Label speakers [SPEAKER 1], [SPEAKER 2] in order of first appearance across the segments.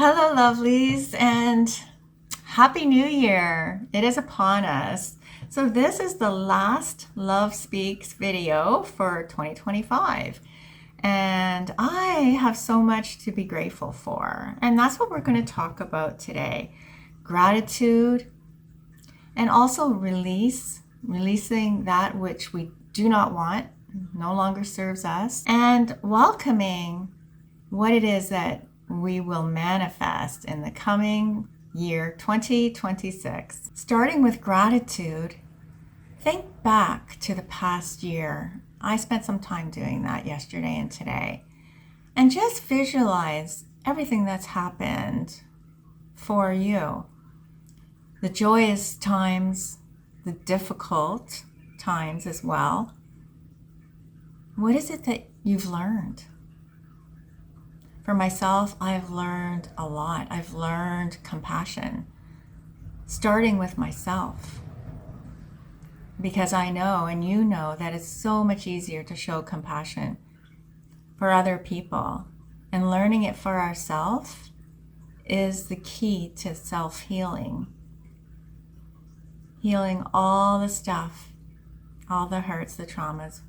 [SPEAKER 1] Hello, lovelies, and Happy New Year! It is upon us. So, this is the last Love Speaks video for 2025. And I have so much to be grateful for. And that's what we're going to talk about today. Gratitude and also releasing that which we do not want, no longer serves us, and welcoming what it is that we will manifest in the coming year 2026. Starting with gratitude, think back to the past year. I spent some time doing that yesterday and today. And just visualize everything that's happened for you. The joyous times, the difficult times as well. What is it that you've learned? For myself, I've learned a lot. I've learned compassion, starting with myself. Because I know, and you know, that it's so much easier to show compassion for other people. And learning it for ourselves is the key to self-healing. Healing all the stuff, all the hurts, the traumas.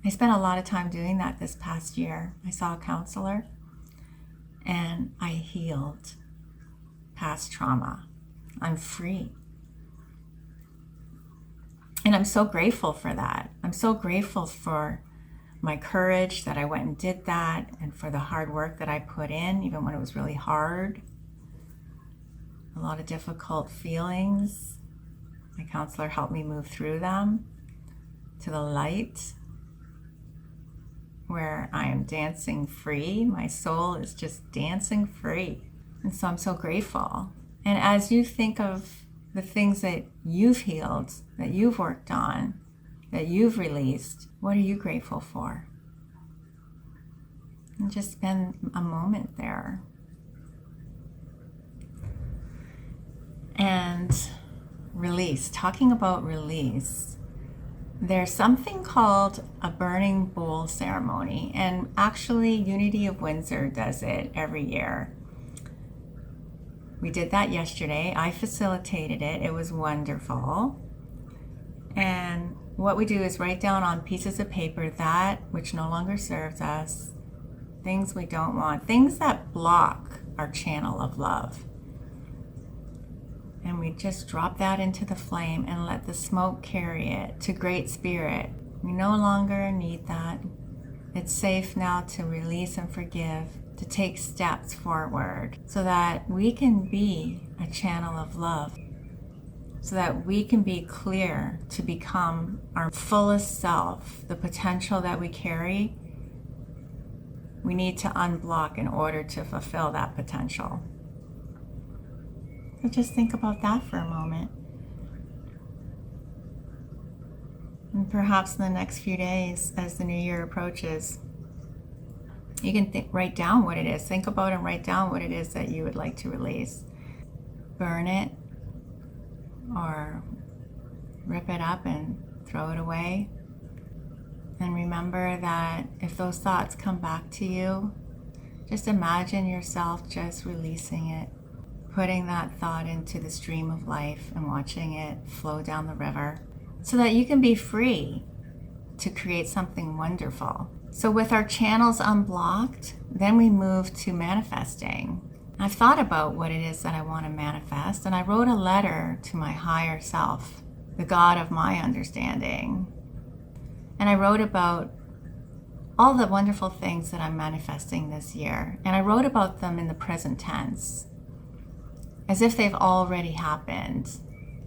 [SPEAKER 1] I spent a lot of time doing that this past year. I saw a counselor and I healed past trauma. I'm free. And I'm so grateful for that. I'm so grateful for my courage that I went and did that, and for the hard work that I put in, even when it was really hard. A lot of difficult feelings. My counselor helped me move through them to the light, where I am dancing free. My soul is just dancing free. And so I'm so grateful. And as you think of the things that you've healed, that you've worked on, that you've released, what are you grateful for? And just spend a moment there. And release, talking about release. There's something called a burning bowl ceremony, and actually Unity of Windsor does it every year. We did that yesterday. I facilitated it. It was wonderful. And what we do is write down on pieces of paper that which no longer serves us, things we don't want, things that block our channel of love. And we just drop that into the flame and let the smoke carry it to Great Spirit. We no longer need that. It's safe now to release and forgive, to take steps forward so that we can be a channel of love, so that we can be clear to become our fullest self, the potential that we carry. We need to unblock in order to fulfill that potential. So just think about that for a moment. And perhaps in the next few days, as the new year approaches, you can write down what it is. Think about and write down what it is that you would like to release. Burn it or rip it up and throw it away. And remember that if those thoughts come back to you, just imagine yourself just releasing it, putting that thought into the stream of life and watching it flow down the river so that you can be free to create something wonderful. So with our channels unblocked, then we move to manifesting. I've thought about what it is that I want to manifest, and I wrote a letter to my higher self, the God of my understanding. And I wrote about all the wonderful things that I'm manifesting this year. And I wrote about them in the present tense, as if they've already happened.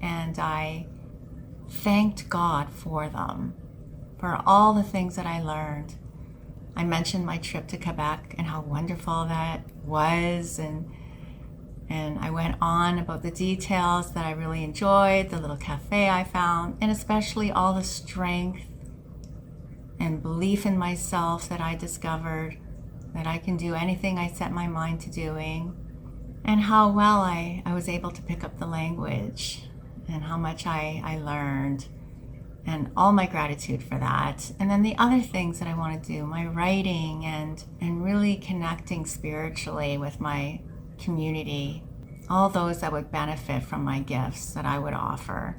[SPEAKER 1] And I thanked God for them, for all the things that I learned. I mentioned my trip to Quebec and how wonderful that was. And I went on about the details that I really enjoyed, the little cafe I found, and especially all the strength and belief in myself that I discovered, that I can do anything I set my mind to doing. And how well I was able to pick up the language, and how much I learned, and all my gratitude for that. And then the other things that I want to do, my writing and really connecting spiritually with my community, all those that would benefit from my gifts that I would offer.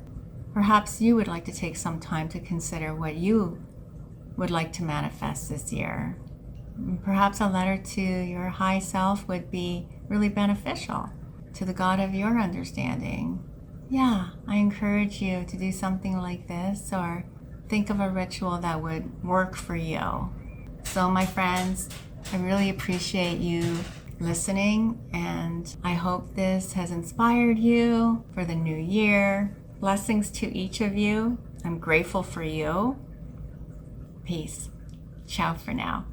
[SPEAKER 1] Perhaps you would like to take some time to consider what you would like to manifest this year. Perhaps a letter to your high self would be really beneficial, to the God of your understanding. Yeah, I encourage you to do something like this, or think of a ritual that would work for you. So my friends, I really appreciate you listening, and I hope this has inspired you for the new year. Blessings to each of you. I'm grateful for you. Peace. Ciao for now.